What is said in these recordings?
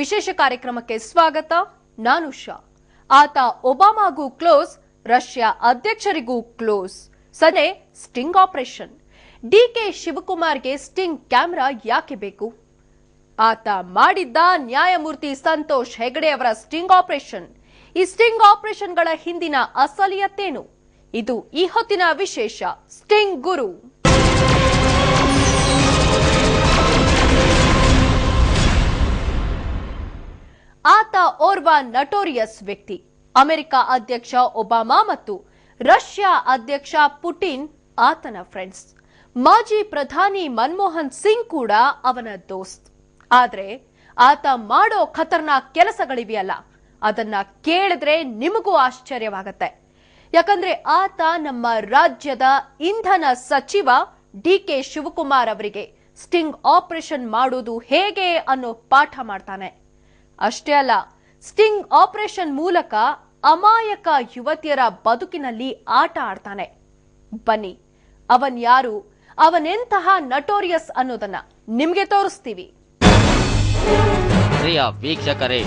ವಿಶೇಷ ಕಾರ್ಯಕ್ರಮಕ್ಕೆ ಸ್ವಾಗತ. ನಾನು ಉಷಾ. ಆತ ಒಬಾಮಾಗೂ ಕ್ಲೋಸ್, ರಷ್ಯಾ ಅಧ್ಯಕ್ಷರಿಗೂ ಕ್ಲೋಸ್. ಸನೆ ಸ್ಟಿಂಗ್ ಆಪರೇಷನ್. ಡಿಕೆ ಶಿವಕುಮಾರ್ಗೆ ಸ್ಟಿಂಗ್ ಕ್ಯಾಮೆರಾ ಯಾಕೆ ಬೇಕು? ಆತ ಮಾಡಿದ್ದ ನ್ಯಾಯಮೂರ್ತಿ ಸಂತೋಷ್ ಹೆಗಡೆ ಅವರ ಸ್ಟಿಂಗ್ ಆಪರೇಷನ್. ಈ ಸ್ಟಿಂಗ್ ಆಪರೇಷನ್ಗಳ ಹಿಂದಿನ ಅಸಲಿಯತ್ತೇನು? ಇದು ಈ ಹೊತ್ತಿನ ವಿಶೇಷ ಸ್ಟಿಂಗ್ ಗುರು. ಆತ ಓರ್ವ ನಟೋರಿಯಸ್ ವ್ಯಕ್ತಿ. ಅಮೆರಿಕ ಅಧ್ಯಕ್ಷ ಒಬಾಮಾ ಮತ್ತು ರಷ್ಯಾ ಅಧ್ಯಕ್ಷ ಪುಟಿನ್ ಆತನ ಫ್ರೆಂಡ್ಸ್. ಮಾಜಿ ಪ್ರಧಾನಿ ಮನಮೋಹನ್ ಸಿಂಗ್ ಕೂಡ ಅವನ ದೋಸ್ತ್. ಆದ್ರೆ ಆತ ಮಾಡೋ ಖತರ್ನಾಕ್ ಕೆಲಸಗಳಿವೆಯಲ್ಲ, ಅದನ್ನ ಕೇಳಿದ್ರೆ ನಿಮಗೂ ಆಶ್ಚರ್ಯವಾಗತ್ತೆ. ಯಾಕಂದ್ರೆ ಆತ ನಮ್ಮ ರಾಜ್ಯದ ಇಂಧನ ಸಚಿವ ಡಿಕೆ ಶಿವಕುಮಾರ್ ಅವರಿಗೆ ಸ್ಟಿಂಗ್ ಆಪರೇಷನ್ ಮಾಡೋದು ಹೇಗೆ ಅನ್ನೋ ಪಾಠ ಮಾಡ್ತಾನೆ. ಅಷ್ಟೇ ಅಲ್ಲ, ಸ್ಟಿಂಗ್ ಆಪರೇಷನ್ ಮೂಲಕ ಅಮಾಯಕ ಯುವತಿಯರ ಬದುಕಿನಲ್ಲಿ ಆಟ ಆಡ್ತಾನೆ. ಬನ್ನಿ, ಅವನ್ ಯಾರು, ಅವನೆಂತಹ ನಟೋರಿಯಸ್ ಅನ್ನೋದನ್ನ ನಿಮ್ಗೆ ತೋರಿಸ್ತೀವಿ. ಪ್ರಿಯ ವೀಕ್ಷಕರೇ,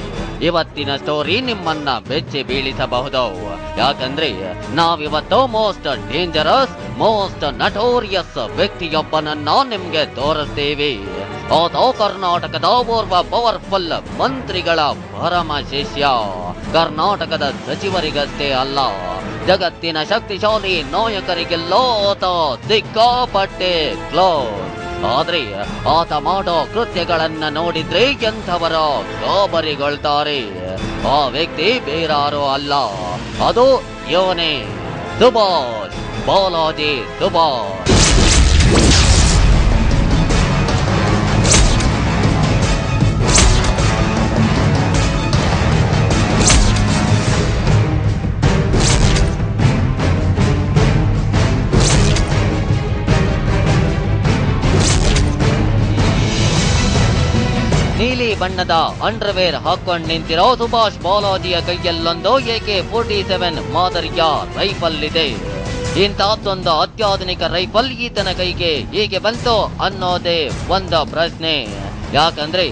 ಇವತ್ತಿನ ಸ್ಟೋರಿ ನಿಮ್ಮನ್ನ ಬೆಚ್ಚಿ ಬೀಳಿಸಬಹುದು. ಯಾಕಂದ್ರೆ ನಾವಿವತ್ತು ಮೋಸ್ಟ್ ಡೇಂಜರಸ್, ಮೋಸ್ಟ್ ನಟೋರಿಯಸ್ ವ್ಯಕ್ತಿಯೊಬ್ಬನನ್ನ ನಿಮ್ಗೆ ತೋರಿಸ್ತೇವೆ. ಆತ ಕರ್ನಾಟಕದ ಓರ್ವ ಪವರ್ಫುಲ್ ಮಂತ್ರಿಗಳ ಪರಮ ಶಿಷ್ಯ. ಕರ್ನಾಟಕದ ಸಚಿವರಿಗಷ್ಟೇ ಅಲ್ಲ, ಜಗತ್ತಿನ ಶಕ್ತಿಶಾಲಿ ನಾಯಕರಿಗೆಲ್ಲೋ ಆತ ಸಿಕ್ಕಾಪಟ್ಟೆ ಕ್ಲೋಸ್. ಆದ್ರೆ ಆತ ಮಾಡೋ ಕೃತ್ಯಗಳನ್ನ ನೋಡಿದ್ರೆ ಎಂಥವರ ಗಾಬರಿಗೊಳ್ತಾರೆ. ಆ ವ್ಯಕ್ತಿ ಬೇರಾರು ಅಲ್ಲ, ಅದು ಇವನೇ, ಸುಭಾಷ್, ಬಾಲಾಜಿ ಸುಭಾಷ್. ನೀಲಿ ಬಣ್ಣದ ಅಂಡರ್ವೇರ್ ಹಾಕೊಂಡು ನಿಂತಿರೋ ಸುಭಾಷ್ ಬಾಲಾಜಿಯ ಕೈಯಲ್ಲೊಂದು AK-47 ಮಾದರಿಯ ರೈಫಲ್ ಇದೆ. ಇಂತಹದ್ದೊಂದು ಅತ್ಯಾಧುನಿಕ ರೈಫಲ್ ಈತನ ಕೈಗೆ ಹೇಗೆ ಬಂತು ಅನ್ನೋದೇ ಒಂದು ಪ್ರಶ್ನೆ. ಯಾಕಂದ್ರೆ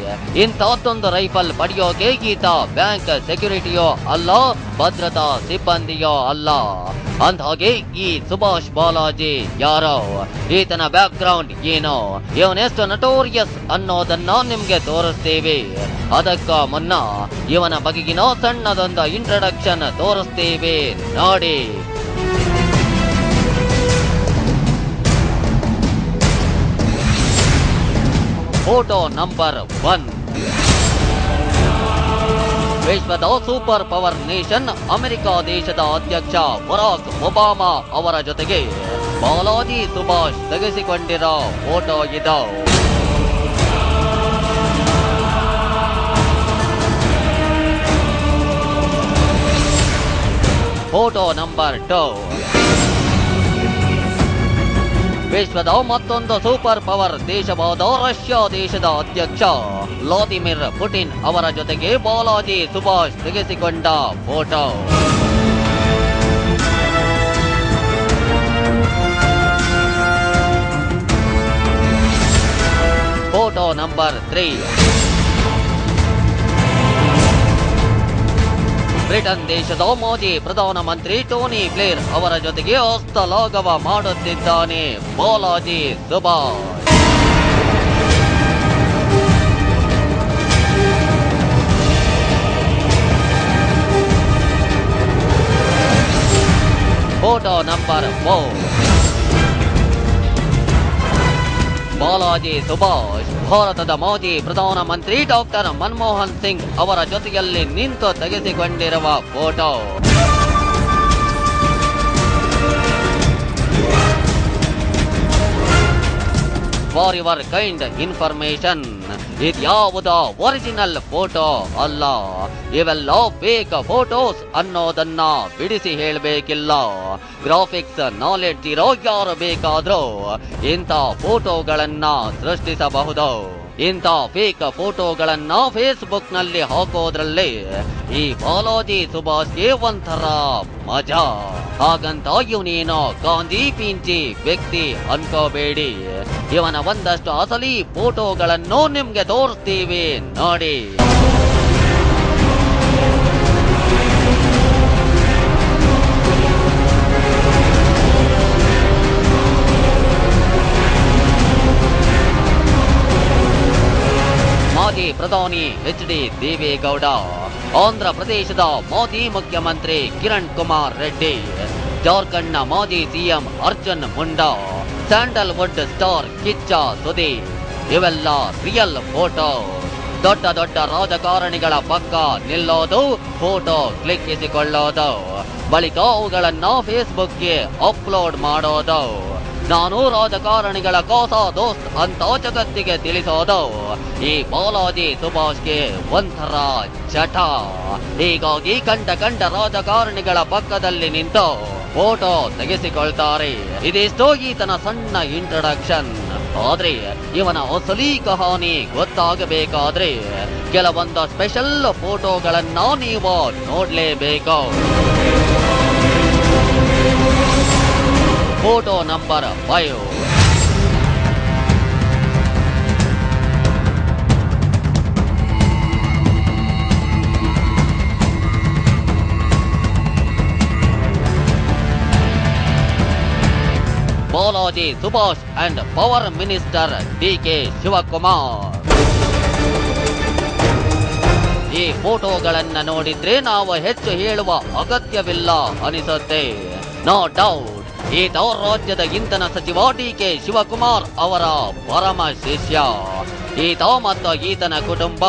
ಇಂತಹದ್ದೊಂದು ರೈಫಲ್ ಪಡೆಯೋಕೆ ಈತ ಬ್ಯಾಂಕ್ ಸೆಕ್ಯೂರಿಟಿಯೋ ಅಲ್ಲ, ಭದ್ರತಾ ಸಿಬ್ಬಂದಿಯೋ ಅಲ್ಲ. ಅಂದ್ಹಾಗೆ ಈ ಸುಭಾಷ್ ಬಾಲಾಜಿ ಯಾರೋ, ಈತನ ಬ್ಯಾಕ್ ಗ್ರೌಂಡ್ ಏನೋ, ಇವನೆಷ್ಟು ನಟೋರಿಯಸ್ ಅನ್ನೋದನ್ನ ನಿಮ್ಗೆ ತೋರಿಸ್ತೇವೆ. ಅದಕ್ಕ ಮುನ್ನ ಇವನ ಬಗೆಗಿನ ಸಣ್ಣದೊಂದು ಇಂಟ್ರಡಕ್ಷನ್ ತೋರಿಸ್ತೇವೆ ನೋಡಿ. Photo number 1. ವಿಶ್ವದ ಸೂಪರ್ ಪವರ್ ನೇಷನ್ ಅಮೆರಿಕ ದೇಶದ ಅಧ್ಯಕ್ಷ ಬರಾಕ್ ಒಬಾಮಾ ಅವರ ಜೊತೆಗೆ ಬಾಲಾಜಿ ಸುಭಾಷ್ ತೆಗೆಸಿಕೊಂಡಿರೋ ಫೋಟೋ ಇದು. Photo number 2. ವಿಶ್ವದ ಮತ್ತೊಂದು ಸೂಪರ್ ಪವರ್ ದೇಶವಾದ ರಷ್ಯಾ ದೇಶದ ಅಧ್ಯಕ್ಷ ವ್ಲಾದಿಮಿರ್ ಪುಟಿನ್ ಅವರ ಜೊತೆಗೆ ಬಾಲಾಜಿ ಸುಭಾಷ್ ತೆಗೆಸಿಕೊಂಡ ಫೋಟೋ. Photo number 3. ಬ್ರಿಟನ್ ದೇಶದ ಮಾಜಿ ಪ್ರಧಾನಮಂತ್ರಿ ಟೋನಿ ಬ್ಲೇರ್ ಅವರ ಜೊತೆಗೆ ಹಸ್ತಲಾಘವ ಮಾಡುತ್ತಿದ್ದಾನೆ ಬಾಲಾಜಿ ಸುಭಾಷ್. Photo number 4. ಬಾಲಾಜಿ ಸುಭಾಷ್ ಭಾರತದ ಮಾಜಿ ಪ್ರಧಾನಮಂತ್ರಿ ಡಾಕ್ಟರ್ ಮನಮೋಹನ್ ಸಿಂಗ್ ಅವರ ಜೊತೆಯಲ್ಲಿ ನಿಂತು ತೆಗೆಸಿಕೊಂಡಿರುವ photo. For your kind information, ಇದ್ಯಾವುದ ಒರಿಜಿನಲ್ ಫೋಟೋ ಅಲ್ಲ, ಇವೆಲ್ಲ ಫೇಕ್ ಫೋಟೋಸ್ ಅನ್ನೋದನ್ನ ಬಿಡಿಸಿ ಹೇಳಬೇಕಿಲ್ಲ. ಗ್ರಾಫಿಕ್ಸ್ ನಾಲೆಡ್ಜ್ ಇರೋ ಯಾರು ಬೇಕಾದ್ರೂ ಇಂಥ ಫೋಟೋಗಳನ್ನ ಸೃಷ್ಟಿಸಬಹುದು. ಇಂಥ ಫೇಕ್ ಫೋಟೋಗಳನ್ನ ಫೇಸ್ಬುಕ್ ನಲ್ಲಿ ಹಾಕೋದ್ರಲ್ಲಿ ಈ ಬಾಲಾಜಿ ಸುಭಾಷ್ಗೆ ಒಂಥರ ಮಜಾ. ಹಾಗಂತ ಇವನೇನೋ ಗಾಂಧಿ ಪಿಂಚಿ ವ್ಯಕ್ತಿ ಅನ್ಕೋಬೇಡಿ. ಇವನ ಒಂದಷ್ಟು ಅಸಲಿ ಫೋಟೋಗಳನ್ನು ನಿಮ್ಗೆ ತೋರಿಸ್ತೀವಿ ನೋಡಿ. ಪ್ರಧಾನಿ ಎಚ್.ಡಿ. ದೇವೇಗೌಡ, ಆಂಧ್ರ ಪ್ರದೇಶದ ಮಾಜಿ ಮುಖ್ಯಮಂತ್ರಿ ಕಿರಣ್ ಕುಮಾರ್ ರೆಡ್ಡಿ, ಜಾರ್ಖಂಡ್ನ ಮಾಜಿ CM Arjun Munda, Sandalwood star Kichcha Sudeep, ಇವೆಲ್ಲ ರಿಯಲ್ ಫೋಟೋ. ದೊಡ್ಡ ದೊಡ್ಡ ರಾಜಕಾರಣಿಗಳ ಪಕ್ಕ ನಿಲ್ಲೋದು, ಫೋಟೋ ಕ್ಲಿಕ್ಕಿಸಿಕೊಳ್ಳೋದು, ಬಳಿಕ ಅವುಗಳನ್ನ ಫೇಸ್ಬುಕ್ಗೆ ಅಪ್ಲೋಡ್ ಮಾಡೋದು. ನಾನು ರಾಜಕಾರಣಿಗಳ ಕಾಸ ದೋಸ್ತ್ ಅಂತ ಜಗತ್ತಿಗೆ ತಿಳಿಸೋದು ಈ ಬಾಲಾಜಿ ಸುಭಾಷ್ಗೆ ಒಂಥರ ಚಟ. ಹೀಗಾಗಿ ಕಂಡ ರಾಜಕಾರಣಿಗಳ ಪಕ್ಕದಲ್ಲಿ ನಿಂತು ಫೋಟೋ ತೆಗೆಸಿಕೊಳ್ತಾರೆ. ಇದಿಷ್ಟೋ ಈತನ ಸಣ್ಣ ಇಂಟ್ರಡಕ್ಷನ್. ಆದ್ರೆ ಇವನ ಅಸಲಿ ಕಹಾನಿ ಗೊತ್ತಾಗಬೇಕಾದ್ರೆ ಕೆಲವೊಂದು ಸ್ಪೆಷಲ್ ಫೋಟೋಗಳನ್ನ ನೀವು ನೋಡ್ಲೇಬೇಕು. Photo number 5. Balaji Subhash and power minister DK. Shivakumar. ಈ ಫೋಟೋಗಳನ್ನ ನೋಡಿದ್ರೆ ನಾವು ಹೆಚ್ಚು ಹೇಳುವ ಅಗತ್ಯವಿಲ್ಲ ಅನಿಸುತ್ತೆ. ನೋ ಡೌಟ್ ಈತ ರಾಜ್ಯದ ಇಂಧನ ಸಚಿವ ಡಿ.ಕೆ. ಶಿವಕುಮಾರ್ ಅವರ ಪರಮ ಶಿಷ್ಯ. ಈತ ಮತ್ತು ಈತನ ಕುಟುಂಬ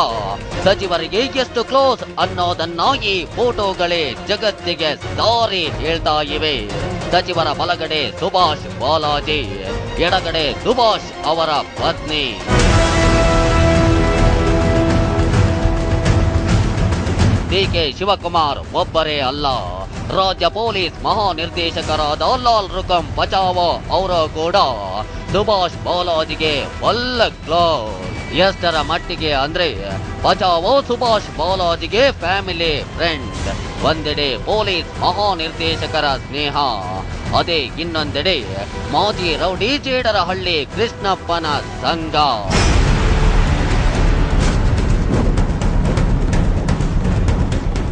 ಸಚಿವರಿಗೆ ಎಷ್ಟು ಕ್ಲೋಸ್ ಅನ್ನೋದನ್ನ ಈ ಫೋಟೋಗಳೇ ಜಗತ್ತಿಗೆ ಸಾರಿ ಹೇಳ್ತಾ ಇವೆ. ಸಚಿವರ ಬಲಗಡೆ ಸುಭಾಷ್ ಬಾಲಾಜಿ, ಎಡಗಡೆ ಸುಭಾಷ್ ಅವರ ಪತ್ನಿ. ಡಿ.ಕೆ. ಶಿವಕುಮಾರ್ ಒಬ್ಬರೇ ಅಲ್ಲ, ರಾಜ್ಯ ಪೊಲೀಸ್ ಮಹಾನಿರ್ದೇಶಕರಾದ ಲಾಲ್ ರುಕಂ ಬಚಾವೋ ಅವರು ಕೂಡ ಸುಭಾಷ್ ಬಾಲಾಜಿಗೆ ಫುಲ್ ಕ್ಲೋಸ್. ಎಷ್ಟರ ಮಟ್ಟಿಗೆ ಅಂದ್ರೆ ಬಚಾವೋ ಸುಭಾಷ್ ಬಾಲಾಜಿಗೆ ಫ್ಯಾಮಿಲಿ ಫ್ರೆಂಡ್. ಒಂದೆಡೆ ಪೊಲೀಸ್ ಮಹಾನಿರ್ದೇಶಕರ ಸ್ನೇಹ, ಅದೇ ಇನ್ನೊಂದೆಡೆ ಮಾಜಿ ರೌಡಿ ಜೇಡರಹಳ್ಳಿ ಕೃಷ್ಣಪ್ಪನ ಸಂಘ.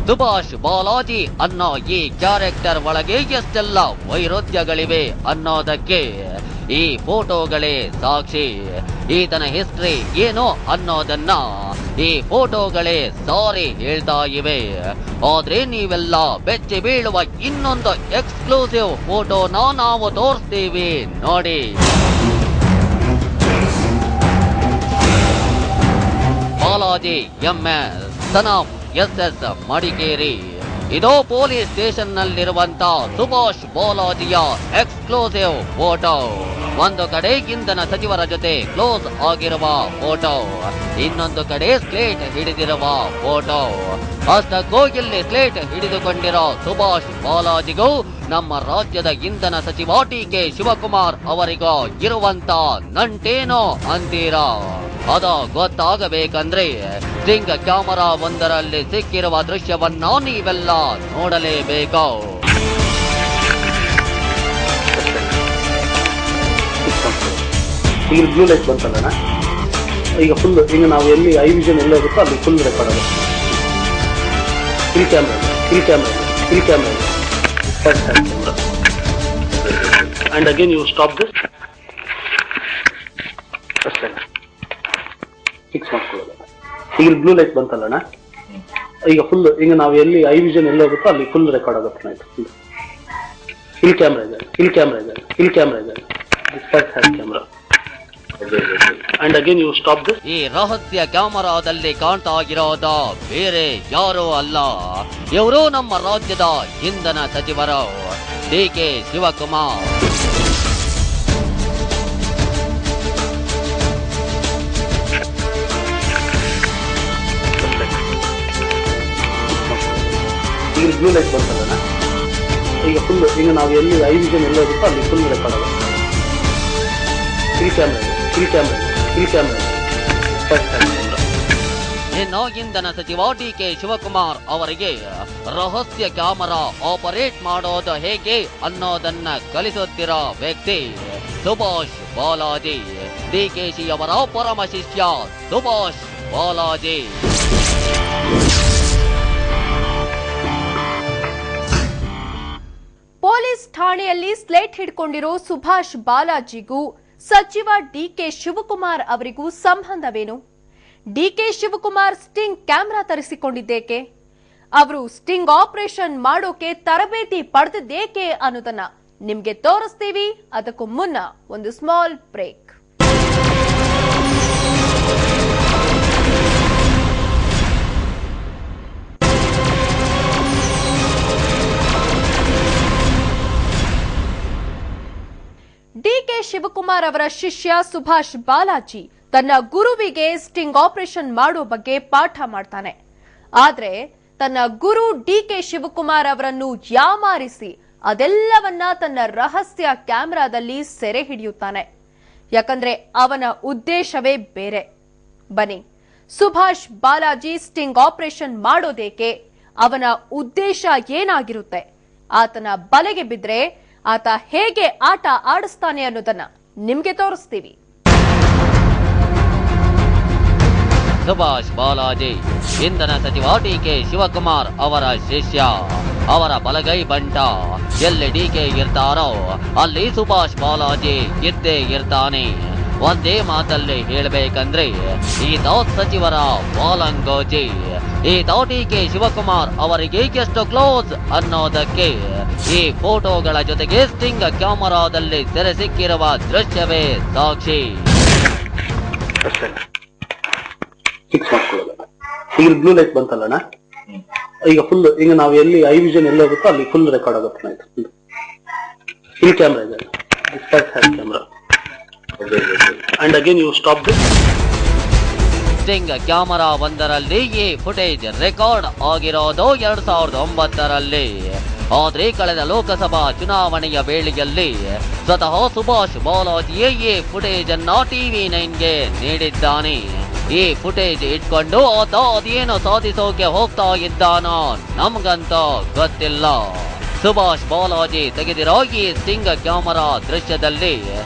ಸುಭಾಷ್ ಬಾಲಾಜಿ ಅನ್ನೋ ಈ ಕ್ಯಾರೆಕ್ಟರ್ ಒಳಗೆ ಎಷ್ಟೆಲ್ಲ ವೈರುಧ್ಯಗಳಿವೆ ಅನ್ನೋದಕ್ಕೆ ಈ ಫೋಟೋಗಳೇ ಸಾಕ್ಷಿ. ಈತನ ಹಿಸ್ಟ್ರಿ ಏನು ಅನ್ನೋದನ್ನ ಈ ಫೋಟೋಗಳೇ ಸಾರಿ ಹೇಳ್ತಾ ಇವೆ. ಆದ್ರೆ ನೀವೆಲ್ಲ ಬೆಚ್ಚಿ ಬೀಳುವ ಇನ್ನೊಂದು ಎಕ್ಸ್ಕ್ಲೂಸಿವ್ ಫೋಟೋನ ನಾವು ತೋರಿಸ್ತೀವಿ ನೋಡಿ. Balaji MS son of SS. Madikeri. ಇದು ಪೊಲೀಸ್ ಸ್ಟೇಷನ್ ನಲ್ಲಿರುವಂತ ಸುಭಾಷ್ ಬಾಲಾಜಿಯ ಎಕ್ಸ್ಕ್ಲೂಸಿವ್ ಫೋಟೋ. ಒಂದು ಕಡೆ ಇಂಧನ ಸಚಿವರ ಜೊತೆ ಕ್ಲೋಸ್ ಆಗಿರುವ ಫೋಟೋ, ಇನ್ನೊಂದು ಕಡೆ ಸ್ಲೇಟ್ ಹಿಡಿದಿರುವ ಫೋಟೋ. ಅಷ್ಟಕ್ಕೂ ಇಲ್ಲಿ ಸ್ಲೇಟ್ ಹಿಡಿದುಕೊಂಡಿರೋ ಸುಭಾಷ್ ಬಾಲಾಜಿಗೂ ನಮ್ಮ ರಾಜ್ಯದ ಇಂಧನ ಸಚಿವ ಡಿ.ಕೆ. ಶಿವಕುಮಾರ್ ಅವರಿಗೂ ಇರುವಂತ ನಂಟೇನೋ ಅಂತೀರಾ? ಅದ ಗೊತ್ತಾಗಬೇಕಂದ್ರೆ ಸ್ಟಿಂಗ್ ಕ್ಯಾಮರಾ ಒಂದರಲ್ಲಿ ಸಿಕ್ಕಿರುವ ದೃಶ್ಯವನ್ನ ನೀವೆಲ್ಲ ನೋಡಲೇಬೇಕು. ಈಗ ಬ್ಲೂ ಲೈಟ್ ಬಂತಲ್ಲ, ಈಗ ಫುಲ್ ಈಗ ನಾವು ಎಲ್ಲಿ ಐ ವಿಷನ್ ಎಲ್ಲ ಹೋಗುತ್ತೋ ಅಲ್ಲಿ ಫುಲ್ ರೆಕಾರ್ಡ್ ಆಗುತ್ತೆ. Fill camera and again you stop this. Fix ಮಾಡ್ಕೊಳ್ಳೋದು. ಈಗ ಬ್ಲೂ ಲೈಟ್ ಬಂತಲ್ಲ, ಈಗ ಫುಲ್ ಈಗ ನಾವು ಎಲ್ಲಿ ಐ ವಿಷನ್ ಎಲ್ಲ ಹೋಗುತ್ತೋ ಅಲ್ಲಿ ಫುಲ್ ರೆಕಾರ್ಡ್ ಆಗುತ್ತೆ. ಫಿಲ್ ಕ್ಯಾಮ್ರಾ ಇದೆ. Camera and again you stop this. ಈ ರಹಸ್ಯ ಕ್ಯಾಮರಾದಲ್ಲಿ ಕಾಣ್ತಾ ಇರೋದು ಬೇರೆ ಯಾರೂ ಅಲ್ಲ, ಇವರು ನಮ್ಮ ರಾಜ್ಯದ ಇಂಧನ ಸಚಿವರು ಡಿ.ಕೆ. ಶಿವಕುಮಾರ್. ಈಗ ಬ್ಲೂ ಲೈಟ್ ಬರ್ತದಲ್ಲ, ಈಗ ಫುಲ್ ಈಗ ನಾವು ಎಲ್ಲಿ ಐ ವಿಷನ್ ಎಲ್ಲ ಹೋಗುತ್ತೋ ಅಲ್ಲಿ ಫುಲ್ ರೆಕಾರ್ಡ್ ಆಗುತ್ತೆ. ಫಿಲ್ ಕ್ಯಾಮ್ರಾ ಇನ್ನು ಇಂಧನ ಸಚಿವ ಡಿ.ಕೆ. ಶಿವಕುಮಾರ್ ಅವರಿಗೆ ರಹಸ್ಯ ಕ್ಯಾಮರಾ ಆಪರೇಟ್ ಮಾಡೋದು ಹೇಗೆ ಅನ್ನೋದನ್ನ ಕಲಿಸುತ್ತಿರೋ ವ್ಯಕ್ತಿ ಸುಭಾಷ್ ಬಾಲಾಜಿ. ಡಿ.ಕೆ.ಶಿ ಅವರ ಪರಮ ಶಿಷ್ಯ ಸುಭಾಷ್ ಬಾಲಾಜಿ. ಪೊಲೀಸ್ ಠಾಣೆಯಲ್ಲಿ ಸ್ಲೇಟ್ ಹಿಡ್ಕೊಂಡಿರೋ ಸುಭಾಷ್ ಬಾಲಾಜಿಗೂ ಸಚಿವ ಡಿ.ಕೆ. ಶಿವಕುಮಾರ್ ಅವರಿಗೂ ಸಂಬಂಧವೇನು? ಡಿಕೆ ಶಿವಕುಮಾರ್ ಸ್ಟಿಂಗ್ ಕ್ಯಾಮೆರಾ ತರಿಸಿಕೊಂಡಿದ್ದೇಕೆ? ಅವರು ಸ್ಟಿಂಗ್ ಆಪರೇಷನ್ ಮಾಡೋಕೆ ತರಬೇತಿ ಪಡೆದಿದ್ದೇಕೆ ಅನ್ನೋದನ್ನ ನಿಮ್ಗೆ ತೋರಿಸ್ತೀವಿ. ಅದಕ್ಕೂ ಮುನ್ನ ಒಂದು ಸ್ಮಾಲ್ ಬ್ರೇಕ್. ಡಿಕೆ ಶಿವಕುಮಾರ್ ಅವರ ಶಿಷ್ಯ ಸುಭಾಷ್ ಬಾಲಾಜಿ ತನ್ನ ಗುರುವಿಗೆ ಸ್ಟಿಂಗ್ ಆಪರೇಷನ್ ಮಾಡೋ ಬಗ್ಗೆ ಪಾಠ ಮಾಡ್ತಾನೆ. ಆದ್ರೆ ತನ್ನ ಗುರು ಡಿಕೆ ಶಿವಕುಮಾರ್ ಅವರನ್ನು ಯಾಮಾರಿಸಿ ಅದೆಲ್ಲವನ್ನ ತನ್ನ ರಹಸ್ಯ ಕ್ಯಾಮೆರಾದಲ್ಲಿ ಸೆರೆ ಹಿಡಿಯುತ್ತಾನೆ. ಯಾಕಂದ್ರೆ ಅವನ ಉದ್ದೇಶವೇ ಬೇರೆ. ಬನ್ನಿ, ಸುಭಾಷ್ ಬಾಲಾಜಿ ಸ್ಟಿಂಗ್ ಆಪರೇಷನ್ ಮಾಡೋದೇಕೆ? ಅವನ ಉದ್ದೇಶ ಏನಾಗಿರುತ್ತೆ? ಆತನ ಬಲೆಗೆ ಬಿದ್ರೆ ಆತ ಹೇಗೆ ಆಟ ಆಡಿಸ್ತಾನೆ ಅನ್ನೋದನ್ನ ನಿಮ್ಗೆ ತೋರಿಸ್ತೀವಿ. ಸುಭಾಷ್ ಬಾಲಾಜಿ ಇಂಧನ ಸಚಿವ ಡಿಕೆ ಶಿವಕುಮಾರ್ ಅವರ ಶಿಷ್ಯ, ಅವರ ಬಲಗೈ ಬಂಟ. ಎಲ್ಲಿ ಡಿಕೆ ಇರ್ತಾರೋ ಅಲ್ಲಿ ಸುಭಾಷ್ ಬಾಲಾಜಿ ಇದ್ದೇ ಇರ್ತಾನೆ. ಒಂದೇ ಮಾತಲ್ಲಿ ಹೇಳ್ಬೇಕಂದ್ರೆ ಈತ ಸಚಿವರ ವಾಲಂಗೋಜಿ. ಈತ ಡಿಕೆ ಶಿವಕುಮಾರ್ ಅವರಿಗೆ ಎಷ್ಟು ಕ್ಲೋಸ್ ಅನ್ನೋದಕ್ಕೆ ಈ ಫೋಟೋಗಳ ಜೊತೆಗೆ ಸ್ಟಿಂಗ್ ಕ್ಯಾಮೆರಾದಲ್ಲಿ ಸೆರೆ ಸಿಕ್ಕಿರುವ ದೃಶ್ಯವೇ ಸಾಕ್ಷಿ. ಈಗ ಬ್ಲೂ ಲೈಟ್ ಬಂತಲ್ಲಣ್ಣ, ಈಗ ಫುಲ್ ಈಗ ನಾವು ಎಲ್ಲಿ ಐ ವಿಷನ್ ಎಲ್ಲಿ ಹೋಗುತ್ತೋ ಅಲ್ಲಿ ಫುಲ್ ರೆಕಾರ್ಡ್ ಆಗುತ್ತೆ. ಇಲ್ಲಿ ಕ್ಯಾಮ್ರಾ ಇದೆ, camera. And again you stop this. Sting camera ಒಂದರಲ್ಲಿ ಈ ಫುಟೇಜ್ ರೆಕಾರ್ಡ್ ಆಗಿರೋದು 2009ರಲ್ಲಿ. ಆದ್ರೆ ಕಳೆದ ಲೋಕಸಭಾ ಚುನಾವಣೆಯ ವೇಳೆಯಲ್ಲಿ ಸ್ವತಃ ಸುಭಾಷ್ ಬಾಲಾಜಿಯೇ ಈ ಫುಟೇಜ್ ಅನ್ನ TV9ಗೆ ನೀಡಿದ್ದಾನೆ. ಈ ಫುಟೇಜ್ ಇಟ್ಕೊಂಡು ಆತ ಅದೇನು ಸಾಧಿಸೋಕೆ ಹೋಗ್ತಾ ಇದ್ದಾನೋ ನಮ್ಗಂತ ಗೊತ್ತಿಲ್ಲ. ಸುಭಾಷ್ ಬಾಲಾಜಿ ತೆಗೆದಿರೋ ಈ ಸ್ಟಿಂಗ್ ಕ್ಯಾಮೆರಾ ದೃಶ್ಯದಲ್ಲಿ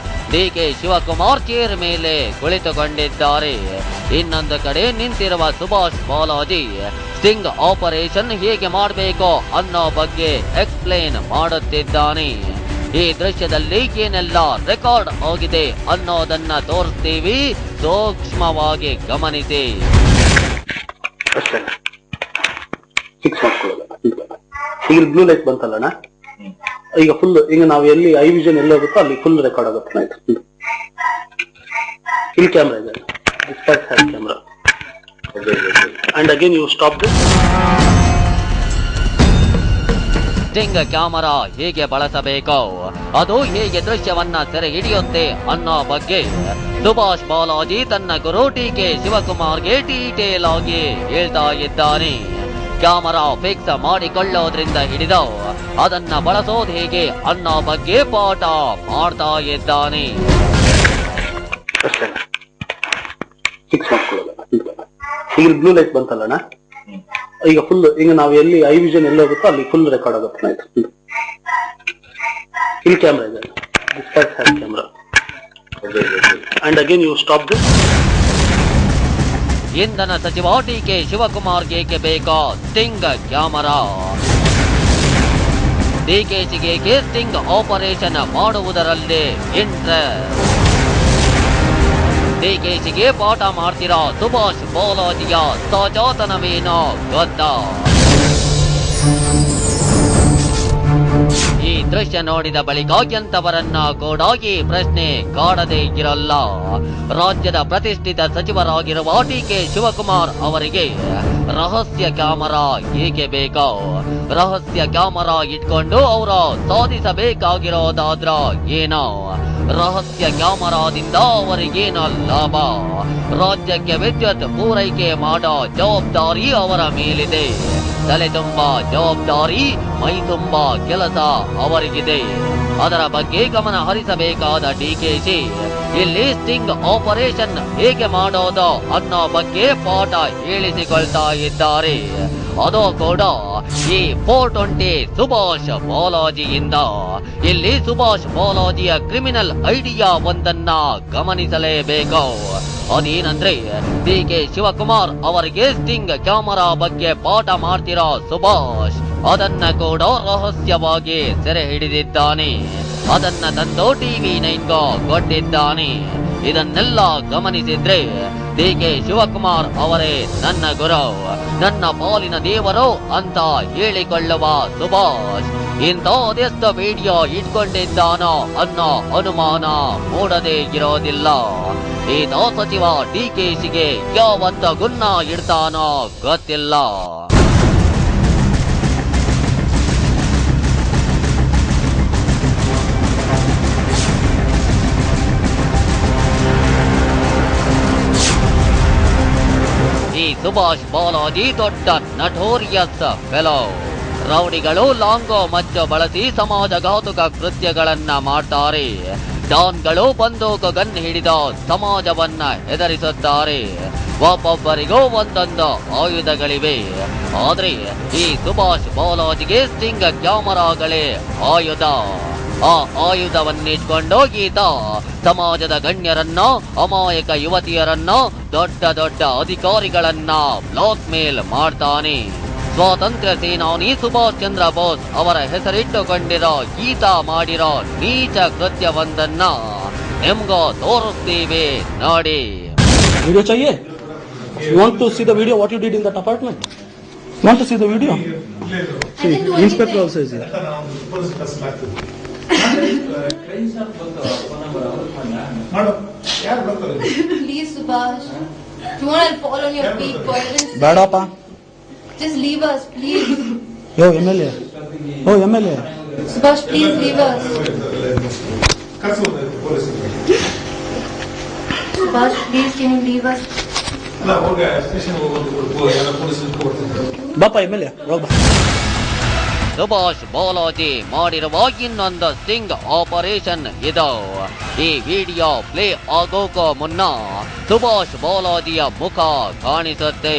ಡಿಕೆ ಶಿವಕುಮಾರ್ ಚೇರ್ ಮೇಲೆ ಕುಳಿತುಕೊಂಡಿದ್ದಾರೆ. ಇನ್ನೊಂದು ಕಡೆ ನಿಂತಿರುವ ಸುಭಾಷ್ ಬಾಲಾಜಿ ಸ್ಟಿಂಗ್ ಆಪರೇಷನ್ ಹೇಗೆ ಮಾಡಬೇಕು ಅನ್ನೋ ಬಗ್ಗೆ ಎಕ್ಸ್ಪ್ಲೇನ್ ಮಾಡುತ್ತಿದ್ದಾನೆ. ಈ ದೃಶ್ಯದಲ್ಲಿ ಏನೆಲ್ಲ ರೆಕಾರ್ಡ್ ಆಗಿದೆ ಅನ್ನೋದನ್ನ ತೋರಿಸ್ತೀವಿ, ಸೂಕ್ಷ್ಮವಾಗಿ ಗಮನಿಸಿ. ಈಗ ಬ್ಲೂ ಲೈಟ್ ಬಂತಲ್ಲಣ್ಣ, ಈಗ ಫುಲ್ ಈಗ ನಾವು ಎಲ್ಲಿ ಐ ವಿಷನ್ ಎಲ್ಲಿ ಹೋಗುತ್ತೋ ಅಲ್ಲಿ ಫುಲ್ ರೆಕಾರ್ಡ್ ಆಗುತ್ತೆ. ಇಲ್ಲಿ ಕ್ಯಾಮ್ರಾ ಇದೆ, camera. And again you stop this. Sting camera ಹೇಗೆ ಬಳಸಬೇಕು, ಅದು ಹೇಗೆ ದೃಶ್ಯವನ್ನ ಸೆರೆ ಹಿಡಿಯುತ್ತೆ ಅನ್ನೋ ಬಗ್ಗೆ ಸುಭಾಷ್ ಬಾಲಾಜಿ ತನ್ನ ಗುರು ಡಿಕೆ ಶಿವಕುಮಾರ್ಗೆ ಡೀಟೇಲ್ ಆಗಿ ಹೇಳ್ತಾ ಇದ್ದಾನೆ. ಕ್ಯಾಮೆರಾ ಫಿಕ್ಸ್ ಮಾಡಿಕೊಳ್ಳೋದ್ರಿಂದ ಹಿಡಿದು ಅದನ್ನ ಬಳಸೋದು ಹೇಗೆ ಅನ್ನೋ ಬಗ್ಗೆ ಪಾಠ ಮಾಡ್ತಾ ಇದ್ದಾನೆ. ಈಗ ಬ್ಲೂ ಲೈಟ್ ಬಂತಲ್ಲಣ್ಣ, ಈಗ ಫುಲ್ ಈಗ ನಾವು ಎಲ್ಲಿ ಐ ವಿಷನ್ ಎಲ್ಲಿ ಹೋಗುತ್ತೋ ಅಲ್ಲಿ ಫುಲ್ ರೆಕಾರ್ಡ್ ಆಗುತ್ತೆ. ಇಲ್ಲಿ ಕ್ಯಾಮ್ರಾ ಇದೆ, camera. And again you stop this. ಇಂಧನ ಸಚಿವ ಡಿಕೆ ಶಿವಕುಮಾರ್ಗೆ ಏಕೆ ಬೇಕಾ ಸ್ಟಿಂಗ್ ಕ್ಯಾಮೆರಾ? ಡಿಕೆಶಿಗೆ ಸ್ಟಿಂಗ್ ಆಪರೇಷನ್ ಮಾಡುವುದರಲ್ಲಿ ಇಂಟ್ರೆಸ್ಟ್. ಡಿಕೆಶಿಗೆ ಪಾಠ ಮಾಡ್ತಿರೋ ಸುಭಾಷ್ ಬಾಲಾಜಿಯ ಸಜಾತನವೇನೋ ಗೊತ್ತಾ? ಈ ದೃಶ್ಯ ನೋಡಿದ ಬಳಿಕ ಎಂತವರನ್ನ ಕೂಡ ಈ ಪ್ರಶ್ನೆ ಕಾಡದೇ ಇರಲ್ಲ. ರಾಜ್ಯದ ಪ್ರತಿಷ್ಠಿತ ಸಚಿವರಾಗಿರುವ ಡಿಕೆ ಶಿವಕುಮಾರ್ ಅವರಿಗೆ ರಹಸ್ಯ ಕ್ಯಾಮೆರಾ ಏಕೆ ಬೇಕಾ? ರಹಸ್ಯ ಕ್ಯಾಮೆರಾ ಇಟ್ಕೊಂಡು ಅವರ ಸಾಧಿಸಬೇಕಾಗಿರೋದಾದ್ರ ಏನೋ? ರಹಸ್ಯ ಕ್ಯಾಮೆರಾದಿಂದ ಅವರಿಗೇನ ಲಾಭ? ರಾಜ್ಯಕ್ಕೆ ವಿದ್ಯುತ್ ಪೂರೈಕೆ ಮಾಡೋ ಜವಾಬ್ದಾರಿ ಅವರ ಮೇಲಿದೆ. ತಲೆ ತುಂಬಾ ಜವಾಬ್ದಾರಿ, ಮೈ ತುಂಬಾ ಕೆಲಸ ಅವರಿಗಿದೆ. ಅದರ ಬಗ್ಗೆ ಗಮನ ಹರಿಸಬೇಕಾದ ಡಿಕೆಶಿ ಇಲ್ಲಿ ಸ್ಟಿಂಗ್ ಆಪರೇಷನ್ ಹೇಗೆ ಮಾಡೋದು ಅನ್ನೋ ಬಗ್ಗೆ ಪಾಠ ಹೇಳಿಸಿಕೊಳ್ತಾ ಇದ್ದಾರೆ. ಅದು ಕೂಡ ಈ 420 ಸುಭಾಷ್ ಬಾಲಾಜಿಯಿಂದ. ಇಲ್ಲಿ ಸುಭಾಷ್ ಬಾಲಾಜಿಯ ಕ್ರಿಮಿನಲ್ ಐಡಿಯಾ ಒಂದನ್ನ ಗಮನಿಸಲೇಬೇಕು. ಅದೇನಂದ್ರೆ ಡಿಕೆ ಶಿವಕುಮಾರ್ ಅವರಿಗೆ ಸ್ಟಿಂಗ್ ಕ್ಯಾಮೆರಾ ಬಗ್ಗೆ ಪಾಠ ಮಾಡ್ತಿರೋ ಸುಭಾಷ್ ಅದನ್ನ ಕೂಡ ರಹಸ್ಯವಾಗಿ ಸೆರೆ ಹಿಡಿದಿದ್ದಾನೆ. ಅದನ್ನ ತಂದು TV9 ಕೊಟ್ಟಿದ್ದಾನೆ. ಇದನ್ನೆಲ್ಲ ಗಮನಿಸಿದ್ರೆ ಡಿ.ಕೆ. ಶಿವಕುಮಾರ್ ಅವರೇ ನನ್ನ ಗುರು, ನನ್ನ ಪಾಲಿನ ದೇವರು ಅಂತ ಹೇಳಿಕೊಳ್ಳುವ ಸುಭಾಷ್ ಇಂಥ ಅದೆಷ್ಟು ವಿಡಿಯೋ ಇಟ್ಕೊಂಡಿದ್ದಾನೋ ಅನ್ನೋ ಅನುಮಾನ ಮೂಡದೇ ಇರೋದಿಲ್ಲ. ಈತ ಸಚಿವ ಡಿ.ಕೆ.ಶಿಗೆ ಯಾವತ್ತ ಗುನ್ನ ಇಡ್ತಾನೋ ಗೊತ್ತಿಲ್ಲ. ಈ ಸುಭಾಷ್ ಬಾಲಾಜಿ ದೊಡ್ಡ ನಟೋರಿಯಸ್ ಫೆಲೋ. ರೌಡಿಗಳು ಲಾಂಗೋ ಮಚ್ಚು ಬಳಸಿ ಸಮಾಜಘಾತುಕ ಕೃತ್ಯಗಳನ್ನ ಮಾಡ್ತಾರೆ. ಡಾನ್ಗಳು ಬಂದೂಕು ಗನ್ ಹಿಡಿದ ಸಮಾಜವನ್ನ ಹೆದರಿಸುತ್ತಾರೆ. ಒಬ್ಬೊಬ್ಬರಿಗೂ ಒಂದೊಂದು ಆಯುಧಗಳಿವೆ. ಆದ್ರೆ ಈ ಸುಭಾಷ್ ಬಾಲಾಜಿಗೆ ಸ್ಟಿಂಗ್ ಕ್ಯಾಮರಾಗಳೇ ಆಯುಧ. ಆ ಆಯುಧವನ್ನಿಟ್ಕೊಂಡು ಈತ ಸಮಾಜದ ಗಣ್ಯರನ್ನ, ಅಮಾಯಕ ಯುವತಿಯರನ್ನ, ದೊಡ್ಡ ದೊಡ್ಡ ಅಧಿಕಾರಿಗಳನ್ನ ಬ್ಲಾಕ್ ಮೇಲ್ ಮಾಡ್ತಾನೆ. ಸ್ವಾತಂತ್ರ್ಯ ಸೇನಾನಿ ಸುಭಾಷ್ ಚಂದ್ರ ಬೋಸ್ ಅವರ ಹೆಸರಿಟ್ಟುಕೊಂಡಿರೋ ಈತ ಮಾಡಿರೋ ನೀಚ ಕೃತ್ಯವೊಂದನ್ನ ನಿಮ್ಗೋ ತೋರಿಸ್ತೀವಿ ನೋಡಿ. Video चाहिए? You want to see the video what you did in that apartment? You want to see the video? See, inspector also is here. Please, Subhash. You want to fall on your feet, violence? Badapa. Just leave us, please. Yo, MLA. Oh, MLA. Subhash, please leave us. Subhash, please, can you leave us? Bapa MLA. Roba. Subhash Balaji ಮಾಡಿರುವ ಇನ್ನೊಂದು sting operation ಇದು. ಈ video play ಆಗೋಕೋ ಮುನ್ನ ಸುಭಾಷ್ ಬಾಲಾಜಿಯ ಮುಖ ಕಾಣಿಸುತ್ತೆ.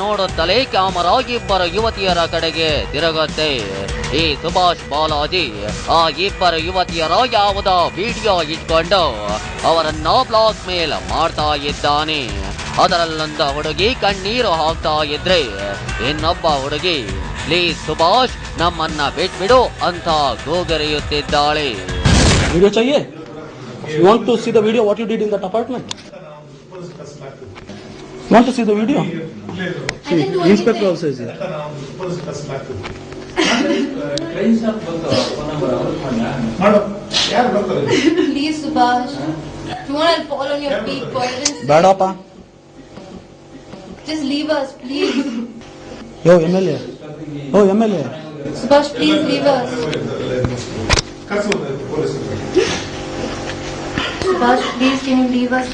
ನೋಡುತ್ತಲೇ camera ಇಬ್ಬರು ಯುವತಿಯರ ಕಡೆಗೆ ತಿರುಗುತ್ತೆ. ಈ ಸುಭಾಷ್ ಬಾಲಾಜಿ ಆ ಇಬ್ಬರು ಯುವತಿಯರ ಯಾವುದೋ ವಿಡಿಯೋ ಇಟ್ಕೊಂಡು ಅವರನ್ನ ಬ್ಲಾಕ್ ಮೇಲ್ ಮಾಡ್ತಾ ಇದ್ದಾನೆ. ಅದರಲ್ಲೊಂದು ಹುಡುಗಿ ಕಣ್ಣೀರು ಹಾಕ್ತಾ ಇದ್ರೆ ಇನ್ನೊಬ್ಬ ಹುಡುಗಿ ಪ್ಲೀಸ್ ಸುಭಾಷ್ ನಮ್ಮನ್ನ ಬಿಟ್ಬಿಡು ಅಂತ ಕೂಗರಿಯುತ್ತಿದ್ದಾಳೆ. Video चाहिए? You want to see the video what you did in that apartment? You want to see the video? See, inspector also is here. Please, Subhash. You want to fall on your feet, violence? Badapa. Just leave us, please. Yo, MLA. Oh, MLA. Subhash, please leave us. Subhash, please, can you leave us?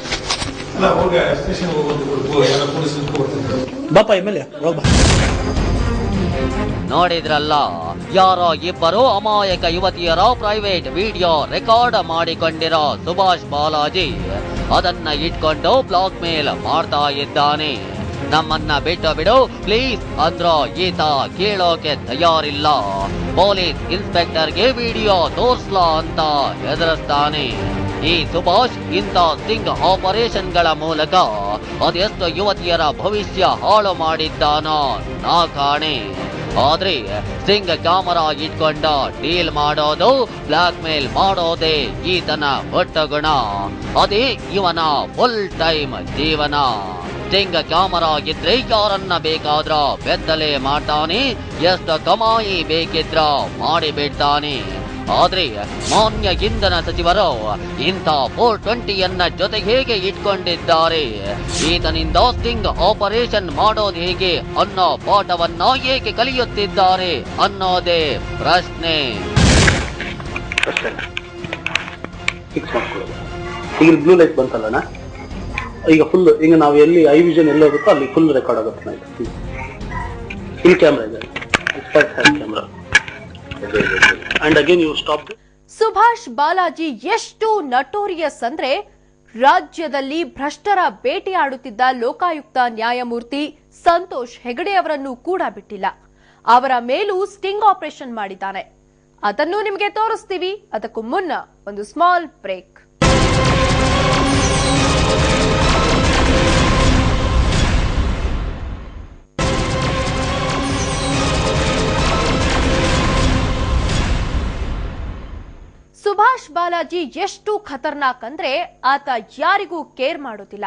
Bapa MLA. Roba. ನೋಡಿದ್ರಲ್ಲ, ಯಾರೋ ಇಬ್ಬರು ಅಮಾಯಕ ಯುವತಿಯರ private video record ಮಾಡಿಕೊಂಡಿರೋ ಸುಭಾಷ್ ಬಾಲಾಜಿ ಅದನ್ನ ಇಟ್ಕೊಂಡು black mail ಮಾಡ್ತಾ ಇದ್ದಾನೆ. ನಮ್ಮನ್ನ ಬಿಟ್ಟು ಬಿಡು ಪ್ಲೀಸ್ ಅಂದ್ರೋ ಈತ ಕೇಳೋಕೆ ತಯಾರಿಲ್ಲ. ಪೊಲೀಸ್ ಇನ್ಸ್ಪೆಕ್ಟರ್ಗೆ ವಿಡಿಯೋ ತೋರ್ಸ್ಲಾ ಅಂತ ಹೆದರಿಸ್ತಾನೆ. ಈ ಸುಭಾಷ್ ಇಂಥ ಸ್ಟಿಂಗ್ ಆಪರೇಷನ್ಗಳ ಮೂಲಕ ಅದೆಷ್ಟು ಯುವತಿಯರ ಭವಿಷ್ಯ ಹಾಳು ಮಾಡಿದ್ದಾನೋ ನಾ ಕಾಣೆ. ಆದ್ರೆ ಸ್ಟಿಂಗ್ ಕ್ಯಾಮರಾ ಇಟ್ಕೊಂಡ ಡೀಲ್ ಮಾಡೋದು, ಬ್ಲಾಕ್ ಮೇಲ್ ಮಾಡೋದೇ ಈತನ ಹೊಟ್ಟಗುಣ. ಅದೇ ಇವನ ಫುಲ್ ಟೈಮ್ ಜೀವನ. ಸ್ಟಿಂಗ್ ಕ್ಯಾಮರಾ ಇದ್ರೆ ಯಾರನ್ನ ಬೇಕಾದ್ರ ಬೆತ್ತಲೆ ಮಾಡ್ತಾನೆ, ಎಷ್ಟು ಕಮಾಯಿ ಬೇಕಿದ್ರ ಮಾಡಿಬಿಡ್ತಾನೆ. ಆದ್ರೆ ಮಾನ್ಯ ಇಂಧನ ಸಚಿವರು ಇಂಥ 420ಯನ್ನ ಜೊತೆ ಹೇಗೆ ಇಟ್ಕೊಂಡಿದ್ದಾರೆ, ಈತನಿಂದ ಸ್ಟಿಂಗ್ ಆಪರೇಷನ್ ಮಾಡೋದು ಹೇಗೆ ಅನ್ನೋ ಪಾಠವನ್ನ ಏಕೆ ಕಲಿಯುತ್ತಿದ್ದಾರೆ ಅನ್ನೋದೇ ಪ್ರಶ್ನೆ. ಈಗ ಬ್ಲೂ ಲೈಟ್ ಬಂತಲ್ಲಣ್ಣ, ಈಗ ಫುಲ್ ಈಗ ನಾವು ಎಲ್ಲಿ ಐ ವಿಷನ್ ಎಲ್ಲ ಹೋಗುತ್ತೋ ಅಲ್ಲಿ ಫುಲ್ ರೆಕಾರ್ಡ್ ಆಗುತ್ತೆ. ಇಲ್ಲಿ ಕ್ಯಾಮ್ರಾ ಇದೆ, camera. And again you stopped. Subhash Balaji ಎಷ್ಟು ನಟೋರಿಯಸ್ ಅಂದ್ರೆ ರಾಜ್ಯದಲ್ಲಿ ಭ್ರಷ್ಟರ ಬೇಟೆಯಾಡುತ್ತಿದ್ದ ಲೋಕಾಯುಕ್ತ ನ್ಯಾಯಮೂರ್ತಿ ಸಂತೋಷ್ ಹೆಗಡೆ ಅವರನ್ನು ಕೂಡ ಬಿಟ್ಟಿಲ್ಲ. ಅವರ ಮೇಲೂ ಸ್ಟಿಂಗ್ ಆಪರೇಷನ್ ಮಾಡಿದ್ದಾನೆ. ಅದನ್ನು ನಿಮಗೆ ತೋರಿಸ್ತೀವಿ. ಅದಕ್ಕೂ ಮುನ್ನ ಒಂದು ಸ್ಮಾಲ್ ಬ್ರೇಕ್. ಸುಭಾಷ್ ಬಾಲಾಜಿ ಎಷ್ಟು ಖತರ್ನಾಕ್ ಅಂದ್ರೆ ಆತ ಯಾರಿಗೂ ಕೇರ್ ಮಾಡೋದಿಲ್ಲ.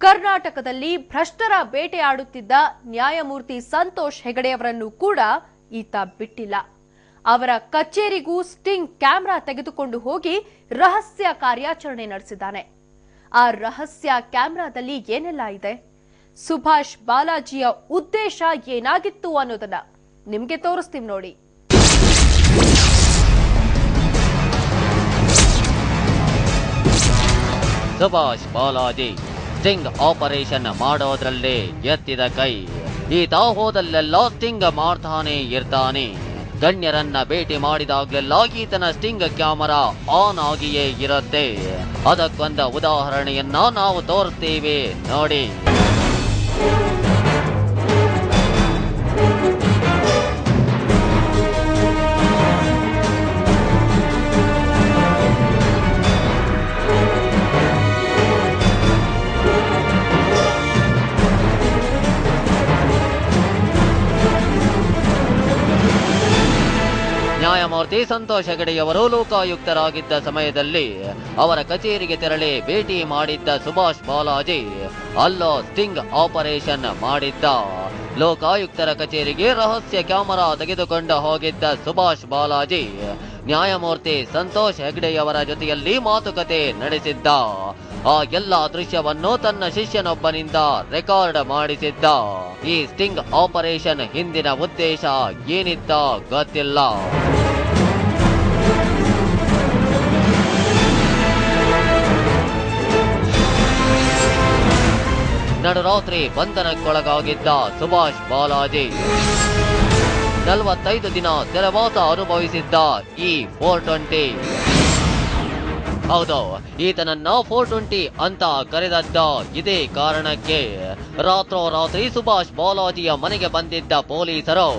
ಕರ್ನಾಟಕದಲ್ಲಿ ಭ್ರಷ್ಟರ ಬೇಟೆಯಾಡುತ್ತಿದ್ದ ನ್ಯಾಯಮೂರ್ತಿ ಸಂತೋಷ್ ಹೆಗಡೆಯವರನ್ನು ಕೂಡ ಈತ ಬಿಟ್ಟಿಲ್ಲ. ಅವರ ಕಚೇರಿಗೂ ಸ್ಟಿಂಗ್ ಕ್ಯಾಮೆರಾ ತೆಗೆದುಕೊಂಡು ಹೋಗಿ ರಹಸ್ಯ ಕಾರ್ಯಾಚರಣೆ ನಡೆಸಿದ್ದಾನೆ. ಆ ರಹಸ್ಯ ಕ್ಯಾಮೆರಾದಲ್ಲಿ ಏನೆಲ್ಲ ಇದೆ, ಸುಭಾಷ್ ಬಾಲಾಜಿಯ ಉದ್ದೇಶ ಏನಾಗಿತ್ತು ಅನ್ನೋದನ್ನ ನಿಮ್ಗೆ ತೋರಿಸ್ತೀವಿ ನೋಡಿ. ಸುಭಾಷ್ ಬಾಲಾಜಿ ಸ್ಟಿಂಗ್ ಆಪರೇಷನ್ ಮಾಡೋದ್ರಲ್ಲಿ ಎತ್ತಿದ ಕೈ. ಈತ ಹೋದಲ್ಲೆಲ್ಲ ಸ್ಟಿಂಗ್ ಮಾಡ್ತಾನೆ ಇರ್ತಾನೆ. ಗಣ್ಯರನ್ನ ಭೇಟಿ ಮಾಡಿದಾಗ್ಲೆಲ್ಲ ಈತನ ಸ್ಟಿಂಗ್ ಕ್ಯಾಮರಾ ಆನ್ ಆಗಿಯೇ ಇರುತ್ತೆ. ಅದಕ್ಕೊಂದು ಉದಾಹರಣೆಯನ್ನ ನಾವು ತೋರಿಸ್ತೀವಿ ನೋಡಿ. ನ್ಯಾಯಮೂರ್ತಿ ಸಂತೋಷ್ ಹೆಗಡೆಯವರು ಲೋಕಾಯುಕ್ತರಾಗಿದ್ದ ಸಮಯದಲ್ಲಿ ಅವರ ಕಚೇರಿಗೆ ತೆರಳಿ ಭೇಟಿ ಮಾಡಿದ್ದ ಸುಭಾಷ್ ಬಾಲಾಜಿ ಅಲ್ಲೋ ಸ್ಟಿಂಗ್ ಆಪರೇಷನ್ ಮಾಡಿದ್ದ. ಲೋಕಾಯುಕ್ತರ ಕಚೇರಿಗೆ ರಹಸ್ಯ ಕ್ಯಾಮೆರಾ ತೆಗೆದುಕೊಂಡು ಹೋಗಿದ್ದ ಸುಭಾಷ್ ಬಾಲಾಜಿ ನ್ಯಾಯಮೂರ್ತಿ ಸಂತೋಷ್ ಹೆಗಡೆಯವರ ಜೊತೆಯಲ್ಲಿ ಮಾತುಕತೆ ನಡೆಸಿದ್ದ. ಆ ಎಲ್ಲ ದೃಶ್ಯವನ್ನು ತನ್ನ ಶಿಷ್ಯನೊಬ್ಬನಿಂದ ರೆಕಾರ್ಡ್ ಮಾಡಿಸಿದ್ದ. ಈ ಸ್ಟಿಂಗ್ ಆಪರೇಷನ್ ಹಿಂದಿನ ಉದ್ದೇಶ ಏನಿತ್ತ ಗೊತ್ತಿಲ್ಲ. ನಡುರಾತ್ರಿ ಬಂಧನಕ್ಕೊಳಗಾಗಿದ್ದ ಸುಭಾಷ್ ಬಾಲಾಜಿ 45 ದಿನ ಸೆರೆವಾಸ ಅನುಭವಿಸಿದ್ದ ಈ 420. ಹೌದು, ಈತನನ್ನ 420 ಅಂತ ಕರೆದದ್ದ ಇದೇ ಕಾರಣಕ್ಕೆ. ರಾತ್ರೋರಾತ್ರಿ ಸುಭಾಷ್ ಬಾಲಾಜಿಯ ಮನೆಗೆ ಬಂದಿದ್ದ ಪೊಲೀಸರು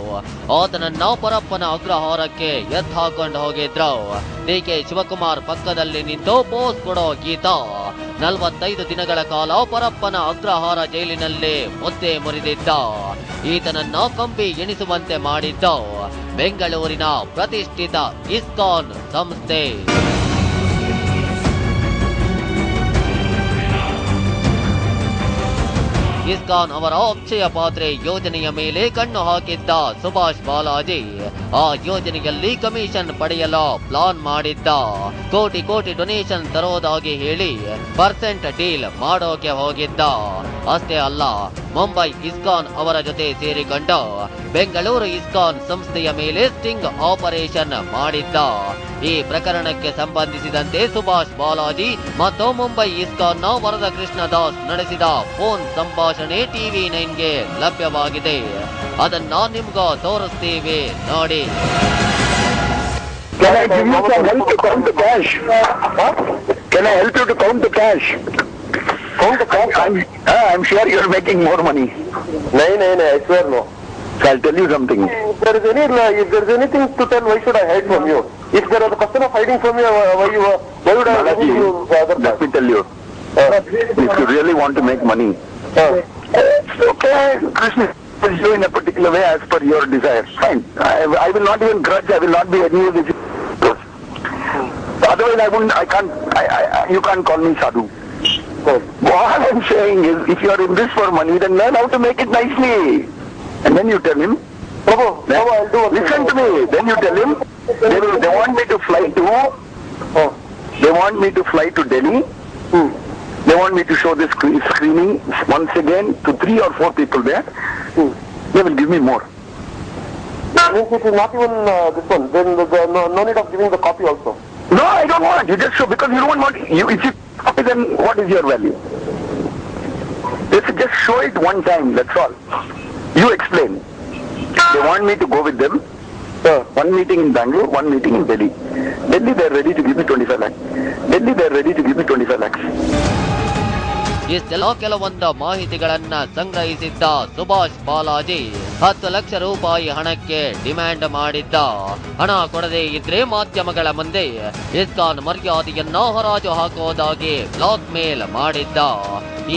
ಆತನನ್ನ ಪರಪ್ಪನ ಅಗ್ರಹಾರಕ್ಕೆ ಎತ್ತಾಕೊಂಡು ಹೋಗಿದ್ರು. ಡಿಕೆ ಶಿವಕುಮಾರ್ ಪಕ್ಕದಲ್ಲಿ ನಿಂತು ಪೋಸ್ ಕೊಡೋ ಗೀತ 45 ದಿನಗಳ ಕಾಲ ಪರಪ್ಪನ ಅಗ್ರಹಾರ ಜೈಲಿನಲ್ಲಿ ಮುದ್ದೆ ಮುರಿದಿದ್ದ. ಈತನನ್ನ ಕಂಬಿ ಎಣಿಸುವಂತೆ ಮಾಡಿದ್ದ ಬೆಂಗಳೂರಿನ ಪ್ರತಿಷ್ಠಿತ ಇಸ್ಕಾನ್ ಸಂಸ್ಥೆ. ಇಸ್ಕಾನ್ ಅವರ ಅಕ್ಷಯ ಪಾತ್ರೆ ಯೋಜನೆಯ ಮೇಲೆ ಕಣ್ಣು ಹಾಕಿದ್ದ ಸುಭಾಷ್ ಬಾಲಾಜಿ ಆ ಯೋಜನೆಯಲ್ಲಿ ಕಮಿಷನ್ ಪಡೆಯಲು ಪ್ಲಾನ್ ಮಾಡಿದ್ದ. ಕೋಟಿ ಕೋಟಿ ಡೊನೇಷನ್ ತರೋದಾಗಿ ಹೇಳಿ ಪರ್ಸೆಂಟ್ ಡೀಲ್ ಮಾಡೋಕೆ ಹೋಗಿದ್ದ. ಅಷ್ಟೇ ಅಲ್ಲ, ಮುಂಬೈ ಇಸ್ಕಾನ್ ಅವರ ಜೊತೆ ಸೇರಿಕೊಂಡು ಬೆಂಗಳೂರು ಇಸ್ಕಾನ್ ಸಂಸ್ಥೆಯ ಮೇಲೆ ಸ್ಟಿಂಗ್ ಆಪರೇಷನ್ ಮಾಡಿದ್ದ. ಈ ಪ್ರಕರಣಕ್ಕೆ ಸಂಬಂಧಿಸಿದಂತೆ ಸುಭಾಷ್ ಬಾಲಾಜಿ ಮತ್ತು ಮುಂಬೈ ಇಸ್ಕಾನ್ನ ವರದ ಕೃಷ್ಣ ದಾಸ್ ನಡೆಸಿದ ಫೋನ್ ಸಂಭಾಷಣೆ TV9ಗೆ ಲಭ್ಯವಾಗಿದೆ. ಅದನ್ನ ನಿಮ್ಗ ತೋರಿಸ್ತೀವಿ ನೋಡಿ. Can I give you some help to count the cash? Can I help you to count the cash? Count the cash? I'm sure you're making more money. No, I swear no. So I'll tell you something. If there is anything to tell, why should I hide from you? If there is a question of hiding from you, why would I hide you? Let me tell you. If you really want to make money, okay, Krishna, you in a particular way as per your desire. Fine. I will not even grudge. I will not be any of this. Otherwise, you can't call me sadhu. What I'm saying is, if you are in this for money, then learn how to make it nicely. And then you tell him, Prabhu, I'll do. Listen to me. Then you tell him, they want me to fly to Delhi. They want me to show this screening once again to 3 or 4 people there. They will give me more. Means it is not even this one. Then no need of giving the copy also. No, I don't want. You just show, because you don't want. If you copy, then what is your value? Just show it one time. That's all. You explain. They want me to go with them. One meeting in Bangalore, one meeting in Delhi. Delhi, they are ready to give me 25 lakhs. Delhi, they are ready to give me 25 lakhs. ಇಷ್ಟೆಲ್ಲ ಕೆಲವೊಂದು ಮಾಹಿತಿಗಳನ್ನ ಸಂಗ್ರಹಿಸಿದ್ದ ಸುಭಾಷ್ ಬಾಲಾಜಿ 10 ಲಕ್ಷ ರೂಪಾಯಿ ಹಣಕ್ಕೆ demand ಮಾಡಿದ್ದ. ಹಣ ಕೊಡದೇ ಇದ್ರೆ ಮಾಧ್ಯಮಗಳ ಮುಂದೆ ಇಸ್ಕಾನ್ ಮರ್ಯಾದೆಯನ್ನ ಹರಾಜು ಹಾಕುವುದಾಗಿ ಬ್ಲಾಕ್ ಮೇಲ್ ಮಾಡಿದ್ದ.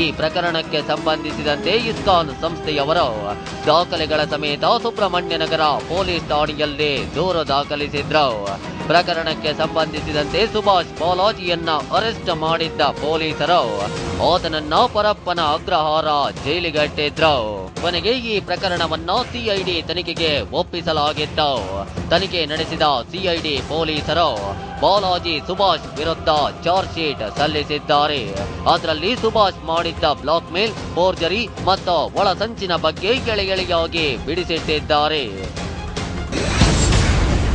ಈ ಪ್ರಕರಣಕ್ಕೆ ಸಂಬಂಧಿಸಿದಂತೆ ಇಸ್ಕಾನ್ ಸಂಸ್ಥೆಯವರು ದಾಖಲೆಗಳ ಸಮೇತ ಸುಬ್ರಹ್ಮಣ್ಯ ನಗರ ಪೊಲೀಸ್ ಠಾಣೆಯಲ್ಲಿ ದೂರು ದಾಖಲಿಸಿದ್ರು. ಪ್ರಕರಣಕ್ಕೆ ಸಂಬಂಧಿಸಿದಂತೆ ಸುಭಾಷ್ ಬಾಲಾಜಿಯನ್ನ ಅರೆಸ್ಟ್ ಮಾಡಿದ್ದ ಪೊಲೀಸರು ಆತನನ್ನ ಪರಪ್ಪನ ಅಗ್ರಹಾರ ಜೈಲಿಗಟ್ಟಿದ್ರು. ಕೊನೆಗೆ ಈ ಪ್ರಕರಣವನ್ನ ಸಿಐಡಿ ತನಿಖೆಗೆ ಒಪ್ಪಿಸಲಾಗಿತ್ತು. ತನಿಖೆ ನಡೆಸಿದ ಸಿಐಡಿ ಪೊಲೀಸರು ಬಾಲಾಜಿ ಸುಭಾಷ್ ವಿರುದ್ಧ ಚಾರ್ಜ್ ಶೀಟ್ ಸಲ್ಲಿಸಿದ್ದಾರೆ. ಅದರಲ್ಲಿ ಸುಭಾಷ್ ಮಾಡಿದ್ದ ಬ್ಲಾಕ್ ಮೇಲ್, ಫೋರ್ಜರಿ ಮತ್ತು ಒಳಸಂಚಿನ ಬಗ್ಗೆ ಎಳೆಯಾಗಿ ಬಿಡಿಸಿಟ್ಟಿದ್ದಾರೆ.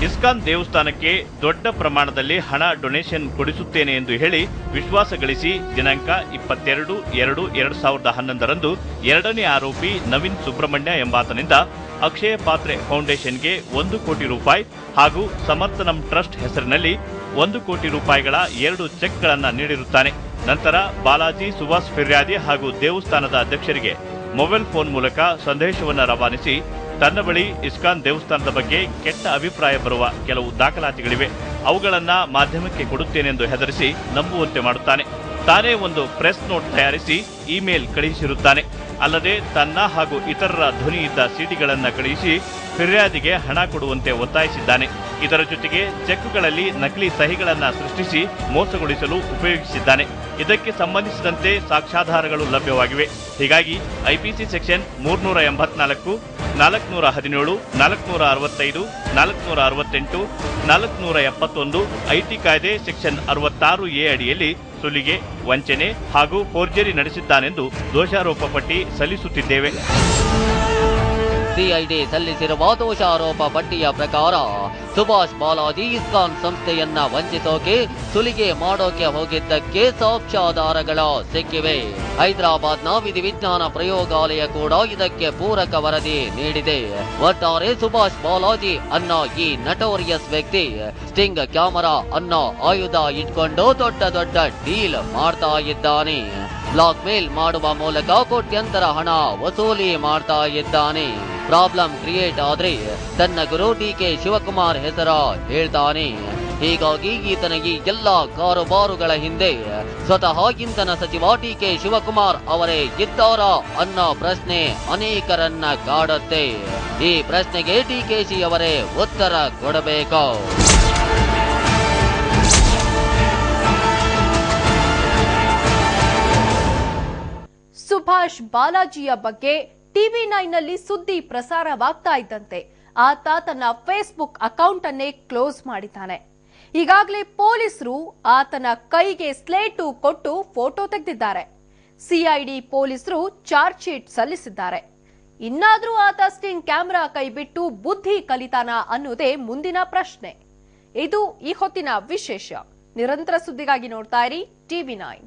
ಇಸ್ಕಾನ್ ದೇವಸ್ಥಾನಕ್ಕೆ ದೊಡ್ಡ ಪ್ರಮಾಣದಲ್ಲಿ ಹಣ ಡೊನೇಷನ್ ಕೊಡಿಸುತ್ತೇನೆ ಎಂದು ಹೇಳಿ ವಿಶ್ವಾಸ ಗಳಿಸಿ ದಿನಾಂಕ 22/2/2011 ಎರಡನೇ ಆರೋಪಿ ನವೀನ್ ಸುಬ್ರಹ್ಮಣ್ಯ ಎಂಬಾತನಿಂದ ಅಕ್ಷಯ ಪಾತ್ರೆ ಫೌಂಡೇಶನ್ಗೆ 1 ಕೋಟಿ ರೂಪಾಯಿ ಹಾಗೂ ಸಮರ್ಥನಂ ಟ್ರಸ್ಟ್ ಹೆಸರಿನಲ್ಲಿ 1 ಕೋಟಿ ರೂಪಾಯಿಗಳ 2 ಚೆಕ್ಗಳನ್ನು ನೀಡಿರುತ್ತಾನೆ. ನಂತರ ಬಾಲಾಜಿ ಸುಭಾಷ್ ಫಿರ್ಯಾದಿ ಹಾಗೂ ದೇವಸ್ಥಾನದ ಅಧ್ಯಕ್ಷರಿಗೆ ಮೊಬೈಲ್ ಫೋನ್ ಮೂಲಕ ಸಂದೇಶವನ್ನು ರವಾನಿಸಿ ತನ್ನ ಬಳಿ ಇಸ್ಕಾನ್ ದೇವಸ್ಥಾನದ ಬಗ್ಗೆ ಕೆಟ್ಟ ಅಭಿಪ್ರಾಯ ಬರುವ ಕೆಲವು ದಾಖಲಾತಿಗಳಿವೆ, ಅವುಗಳನ್ನ ಮಾಧ್ಯಮಕ್ಕೆ ಕೊಡುತ್ತೇನೆಂದು ಹೆದರಿಸಿ ನಂಬುವಂತೆ ಮಾಡುತ್ತಾನೆ. ತಾನೇ ಒಂದು ಪ್ರೆಸ್ ನೋಟ್ ತಯಾರಿಸಿ ಇಮೇಲ್ ಕಳುಹಿಸಿರುತ್ತಾನೆ. ಅಲ್ಲದೆ ತನ್ನ ಹಾಗೂ ಇತರರ ಧ್ವನಿ ಇದ್ದ ಸಿಡಿಗಳನ್ನು ಕಳುಹಿಸಿ ಫಿರ್ಯಾದಿಗೆ ಹಣ ಕೊಡುವಂತೆ ಒತ್ತಾಯಿಸಿದ್ದಾನೆ. ಇದರ ಜೊತೆಗೆ ಚೆಕ್ಗಳಲ್ಲಿ ನಕಲಿ ಸಹಿಗಳನ್ನು ಸೃಷ್ಟಿಸಿ ಮೋಸಗೊಳಿಸಲು ಉಪಯೋಗಿಸಿದ್ದಾನೆ. ಇದಕ್ಕೆ ಸಂಬಂಧಿಸಿದಂತೆ ಸಾಕ್ಷ್ಯಾಧಾರಗಳು ಲಭ್ಯವಾಗಿವೆ. ಹೀಗಾಗಿ ಐಪಿಸಿ ಸೆಕ್ಷನ್ 384, 417, 465, 468, 471, ಐಟಿ ಕಾಯ್ದೆ ಸೆಕ್ಷನ್ 66A ಅಡಿಯಲ್ಲಿ ಸುಲಿಗೆ, ವಂಚನೆ ಹಾಗೂ ಫೋರ್ಜರಿ ನಡೆಸಿದ್ದಾನೆಂದು ದೋಷಾರೋಪ ಪಟ್ಟಿ ಸಲ್ಲಿಸುತ್ತಿದ್ದೇವೆ. ಸಿಐಡಿ ಸಲ್ಲಿಸಿರುವ ದೋಷಾರೋಪ ಪಟ್ಟಿಯ ಪ್ರಕಾರ ಸುಭಾಷ್ ಬಾಲಾಜಿ ಇಸ್ಕಾನ್ ಸಂಸ್ಥೆಯನ್ನ ವಂಚಿಸೋಕೆ, ಸುಲಿಗೆ ಮಾಡೋಕೆ ಹೋಗಿದ್ದಕ್ಕೆ ಸಾಕ್ಷ್ಯಾಧಾರಗಳು ಸಿಕ್ಕಿವೆ. ಹೈದರಾಬಾದ್ನ ವಿಧಿವಿಜ್ಞಾನ ಪ್ರಯೋಗಾಲಯ ಕೂಡ ಇದಕ್ಕೆ ಪೂರಕ ವರದಿ ನೀಡಿದೆ. ಒಟ್ಟಾರೆ ಸುಭಾಷ್ ಬಾಲಾಜಿ ಅನ್ನೋ ಈ ನಟೋರಿಯಸ್ ವ್ಯಕ್ತಿ ಸ್ಟಿಂಗ್ ಕ್ಯಾಮರಾ ಅನ್ನೋ ಆಯುಧ ಇಟ್ಕೊಂಡು ದೊಡ್ಡ ಡೀಲ್ ಮಾಡ್ತಾ ಇದ್ದಾನೆ. ಬ್ಲಾಕ್ ಮೇಲ್ ಮಾಡುವ ಮೂಲಕ ಕೋಟ್ಯಂತರ ಹಣ ವಸೂಲಿ ಮಾಡ್ತಾ ಇದ್ದಾನೆ. ಪ್ರಾಬ್ಲಮ್ ಕ್ರಿಯೇಟ್ ಆದ್ರೆ ತನ್ನ ಗುರು ಡಿಕೆ ಶಿವಕುಮಾರ್ ಹೆಸರ ಹೇಳ್ತಾನೆ. ಹೀಗಾಗಿ ಈತನ ಈ ಎಲ್ಲ ಕಾರುಬಾರುಗಳ ಹಿಂದೆ ಸ್ವತಃ ಇಂಧನ ಸಚಿವ ಡಿಕೆ ಶಿವಕುಮಾರ್ ಅವರೇ ಇದ್ದಾರಾ ಅನ್ನೋ ಪ್ರಶ್ನೆ ಅನೇಕರನ್ನ ಕಾಡುತ್ತೆ. ಈ ಪ್ರಶ್ನೆಗೆ ಡಿಕೆಶಿ ಅವರೇ ಉತ್ತರ ಕೊಡಬೇಕು. ಸುಭಾಷ್ ಬಾಲಾಜಿಯ ಬಗ್ಗೆ TV9 ನಲ್ಲಿ ಸುದ್ದಿ ಪ್ರಸಾರವಾಗ್ತಾ ಇದ್ದಂತೆ ಆತ ತನ್ನ ಫೇಸ್ಬುಕ್ ಅಕೌಂಟ್ ಅನ್ನೇ ಕ್ಲೋಸ್ ಮಾಡಿದ್ದಾನೆ. ಈಗಾಗಲೇ ಪೊಲೀಸರು ಆತನ ಕೈಗೆ ಸ್ಲೇಟು ಕೊಟ್ಟು ಫೋಟೋ ತೆಗೆದಿದ್ದಾರೆ. ಸಿಐಡಿ ಪೊಲೀಸರು ಚಾರ್ಜ್ ಶೀಟ್ ಸಲ್ಲಿಸಿದ್ದಾರೆ. ಇನ್ನಾದ್ರೂ ಆತ ಸ್ಟಿಂಗ್ ಕ್ಯಾಮೆರಾ ಕೈ ಬಿಟ್ಟು ಬುದ್ಧಿ ಕಲಿತಾನ ಅನ್ನೋದೇ ಮುಂದಿನ ಪ್ರಶ್ನೆ. ಇದು ಈ ಹೊತ್ತಿನ ವಿಶೇಷ. ನಿರಂತರ ಸುದ್ದಿಗಾಗಿ ನೋಡ್ತಾ ಇರಿ TV9.